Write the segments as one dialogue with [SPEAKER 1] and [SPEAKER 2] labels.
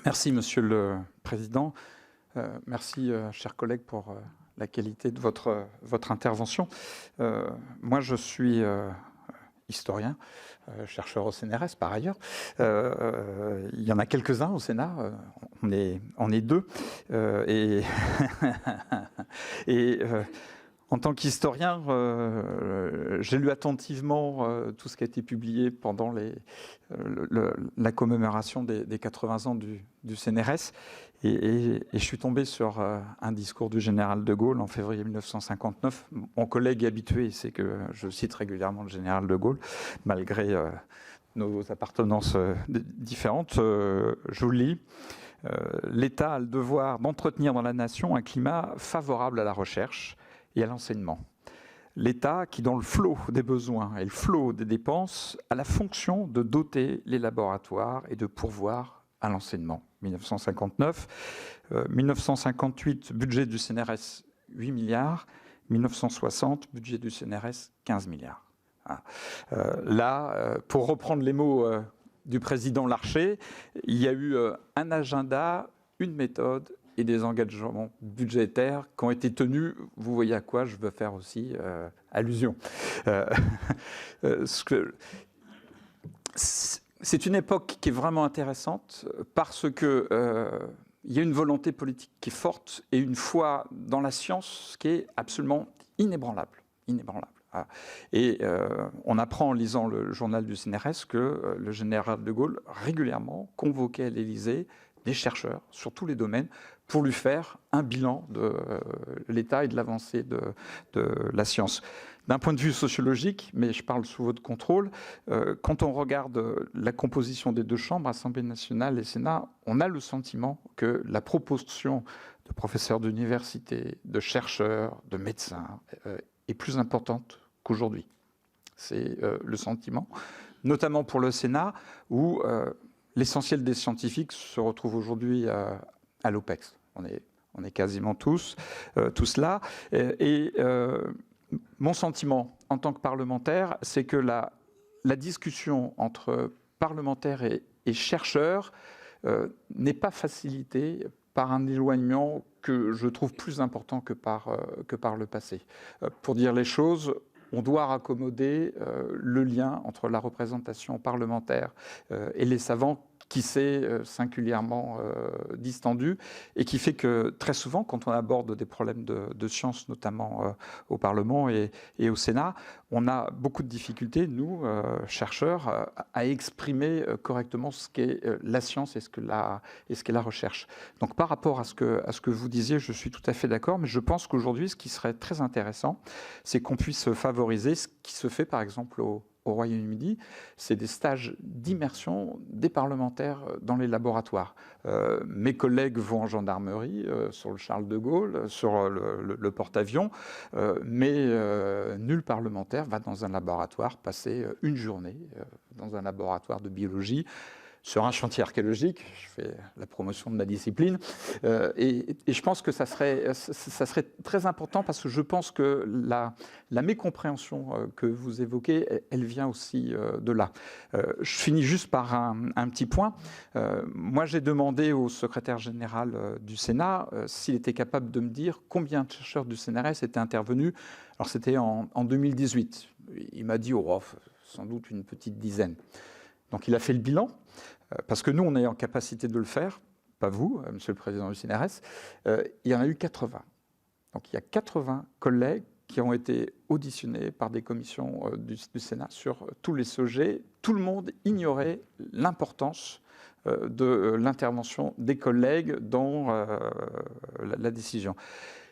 [SPEAKER 1] Merci, Monsieur le Président. Merci, chers collègues, pour la qualité de votre intervention. Moi, je suis historien, chercheur au CNRS par ailleurs. Il y en a quelques-uns au Sénat, on est deux. Et, et en tant qu'historien, j'ai lu attentivement tout ce qui a été publié pendant la commémoration des 80 ans du CNRS. Et je suis tombé sur un discours du général de Gaulle en février 1959. Mon collègue habitué sait que je cite régulièrement le général de Gaulle, malgré nos appartenances différentes. Je vous le lis. L'État a le devoir d'entretenir dans la nation un climat favorable à la recherche et à l'enseignement. L'État, qui dans le flot des besoins et le flot des dépenses, a la fonction de doter les laboratoires et de pourvoir à l'enseignement. 1959, 1958, budget du CNRS 8 milliards, 1960, budget du CNRS 15 milliards. Là, pour reprendre les mots du président Larcher, il y a eu un agenda, une méthode et des engagements budgétaires qui ont été tenus. Vous voyez à quoi je veux faire aussi allusion. C'est une époque qui est vraiment intéressante parce que il y a une volonté politique qui est forte et une foi dans la science qui est absolument inébranlable. Et on apprend en lisant le journal du CNRS que le général de Gaulle régulièrement convoquait à l'Élysée des chercheurs sur tous les domaines pour lui faire un bilan de l'état et de l'avancée de la science. D'un point de vue sociologique, mais je parle sous votre contrôle, quand on regarde la composition des deux chambres, Assemblée nationale et Sénat, on a le sentiment que la proportion de professeurs d'université, de chercheurs, de médecins est plus importante qu'aujourd'hui. C'est le sentiment, notamment pour le Sénat, où l'essentiel des scientifiques se retrouve aujourd'hui à l'OPEX. On est quasiment tous là. Et mon sentiment en tant que parlementaire, c'est que la discussion entre parlementaires et chercheurs n'est pas facilitée par un éloignement que je trouve plus important que par le passé. Pour dire les choses, on doit raccommoder le lien entre la représentation parlementaire et les savants qui s'est singulièrement distendu et qui fait que très souvent, quand on aborde des problèmes de science, notamment au Parlement et au Sénat, on a beaucoup de difficultés, nous, chercheurs, à exprimer correctement ce qu'est la science et ce qu'est la recherche. Donc par rapport à ce que vous disiez, je suis tout à fait d'accord, mais je pense qu'aujourd'hui, ce qui serait très intéressant, c'est qu'on puisse favoriser ce qui se fait par exemple au Royaume-Uni, c'est des stages d'immersion des parlementaires dans les laboratoires. Mes collègues vont en gendarmerie, sur le Charles de Gaulle, sur le porte-avions, mais nul parlementaire va dans un laboratoire passer une journée dans un laboratoire de biologie, sur un chantier archéologique, je fais la promotion de ma discipline, et je pense que ça serait très important parce que je pense que la mécompréhension que vous évoquez, elle vient aussi de là. Je finis juste par un petit point. Moi, j'ai demandé au secrétaire général du Sénat s'il était capable de me dire combien de chercheurs du CNRS étaient intervenus. Alors, c'était en 2018. Il m'a dit, oh, sans doute une petite dizaine. Donc il a fait le bilan, parce que nous, on est en capacité de le faire, pas vous, Monsieur le Président du CNRS, il y en a eu 80. Donc il y a 80 collègues qui ont été auditionnés par des commissions du Sénat sur tous les sujets. Tout le monde ignorait l'importance de l'intervention des collègues dans la décision.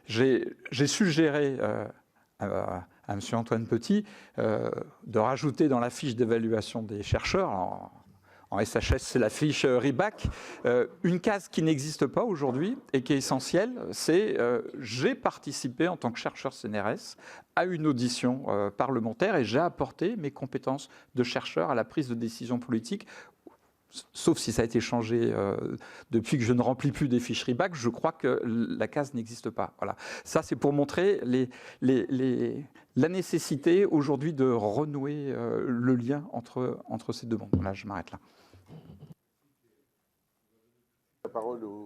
[SPEAKER 1] J'ai suggéré à M. Antoine Petit de rajouter dans la fiche d'évaluation des chercheurs, en SHS, c'est la fiche RIBAC, une case qui n'existe pas aujourd'hui et qui est essentielle, c'est j'ai participé en tant que chercheur CNRS à une audition parlementaire et j'ai apporté mes compétences de chercheur à la prise de décision politique. Sauf si ça a été changé depuis que je ne remplis plus des fiches RIBAC, je crois que la case n'existe pas. Voilà. Ça, c'est pour montrer la nécessité aujourd'hui de renouer le lien entre ces deux mondes. Là, je m'arrête là.
[SPEAKER 2] parole au